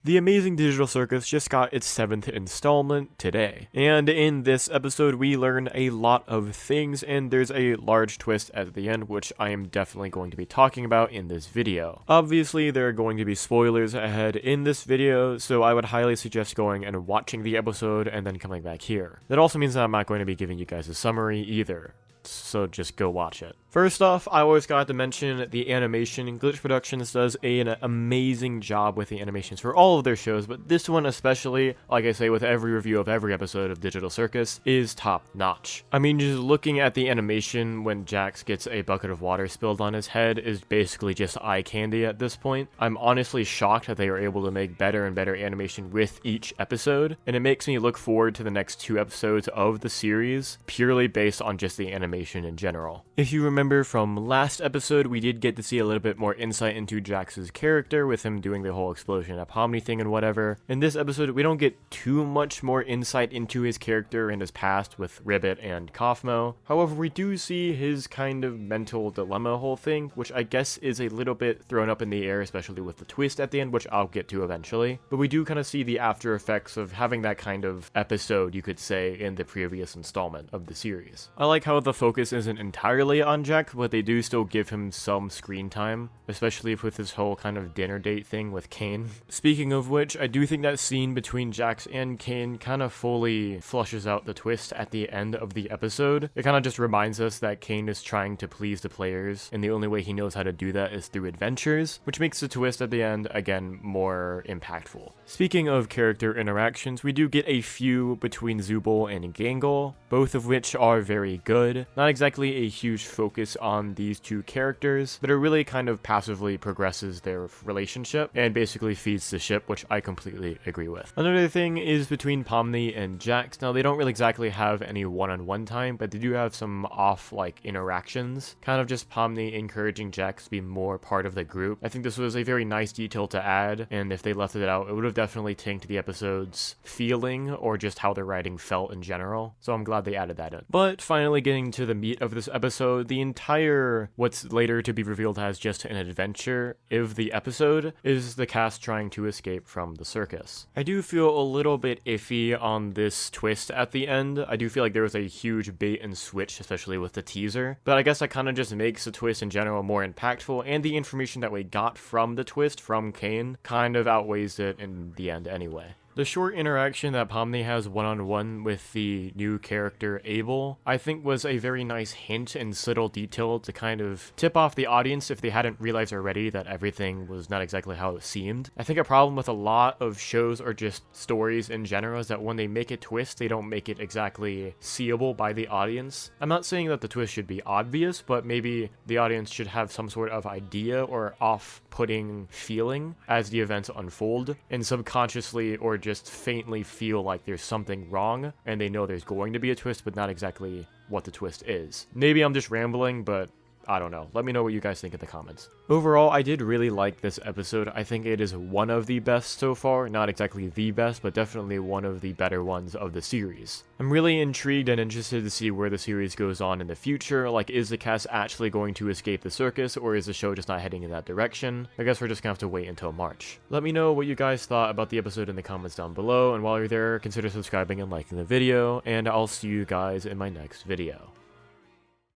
The Amazing Digital Circus just got its 7th installment today, and in this episode we learn a lot of things, and there's a large twist at the end which I am definitely going to be talking about in this video. Obviously there are going to be spoilers ahead in this video, so I would highly suggest going and watching the episode and then coming back here. That also means that I'm not going to be giving you guys a summary either, so just go watch it. First off, I always got to mention the animation. Glitch Productions does an amazing job with the animations for all of their shows, but this one especially, like I say with every review of every episode of Digital Circus, is top notch. I mean, just looking at the animation when Jax gets a bucket of water spilled on his head is basically just eye candy at this point. I'm honestly shocked that they are able to make better and better animation with each episode, and it makes me look forward to the next 2 episodes of the series, purely based on just the animation in general. If you remember from last episode, we did get to see a little bit more insight into Jax's character with him doing the whole explosion at Pomni thing and whatever. In this episode, we don't get too much more insight into his character and his past with Ribbit and Kaufmo. However, we do see his kind of mental dilemma whole thing, which I guess is a little bit thrown up in the air, especially with the twist at the end, which I'll get to eventually. But we do kind of see the after effects of having that kind of episode, you could say, in the previous installment of the series. I like how the focus isn't entirely on Jax, but they do still give him some screen time, especially with this whole kind of dinner date thing with Kane. Speaking of which, I do think that scene between Jax and Kane kind of fully flushes out the twist at the end of the episode. It kind of just reminds us that Kane is trying to please the players, and the only way he knows how to do that is through adventures, which makes the twist at the end, again, more impactful. Speaking of character interactions, we do get a few between Zooble and Gangle, both of which are very good. Not exactly a huge focus on these 2 characters, but it really kind of passively progresses their relationship and basically feeds the ship, which I completely agree with. Another thing is between Pomni and Jax. Now, they don't really exactly have any one-on-one time, but they do have some off-like interactions, kind of just Pomni encouraging Jax to be more part of the group. I think this was a very nice detail to add, and if they left it out, it would have definitely tanked the episode's feeling or just how the writing felt in general, so I'm glad they added that in. But finally getting to the meat of this episode, the entire what's later to be revealed as just an adventure of the episode is the cast trying to escape from the circus. I do feel a little bit iffy on this twist at the end. I do feel like there was a huge bait and switch, especially with the teaser, but I guess that kind of just makes the twist in general more impactful, and the information that we got from the twist from Kane kind of outweighs it in the end anyway. The short interaction that Pomni has one-on-one with the new character Abel, I think was a very nice hint and subtle detail to kind of tip off the audience if they hadn't realized already that everything was not exactly how it seemed. I think a problem with a lot of shows or just stories in general is that when they make a twist, they don't make it exactly seeable by the audience. I'm not saying that the twist should be obvious, but maybe the audience should have some sort of idea or off-putting feeling as the events unfold, and subconsciously or just faintly feel like there's something wrong, and they know there's going to be a twist, but not exactly what the twist is. Maybe I'm just rambling, but I don't know. Let me know what you guys think in the comments. Overall, I did really like this episode. I think it is one of the best so far. Not exactly the best, but definitely one of the better ones of the series. I'm really intrigued and interested to see where the series goes on in the future. Like, is the cast actually going to escape the circus, or is the show just not heading in that direction? I guess we're just gonna have to wait until March. Let me know what you guys thought about the episode in the comments down below, and while you're there, consider subscribing and liking the video, and I'll see you guys in my next video.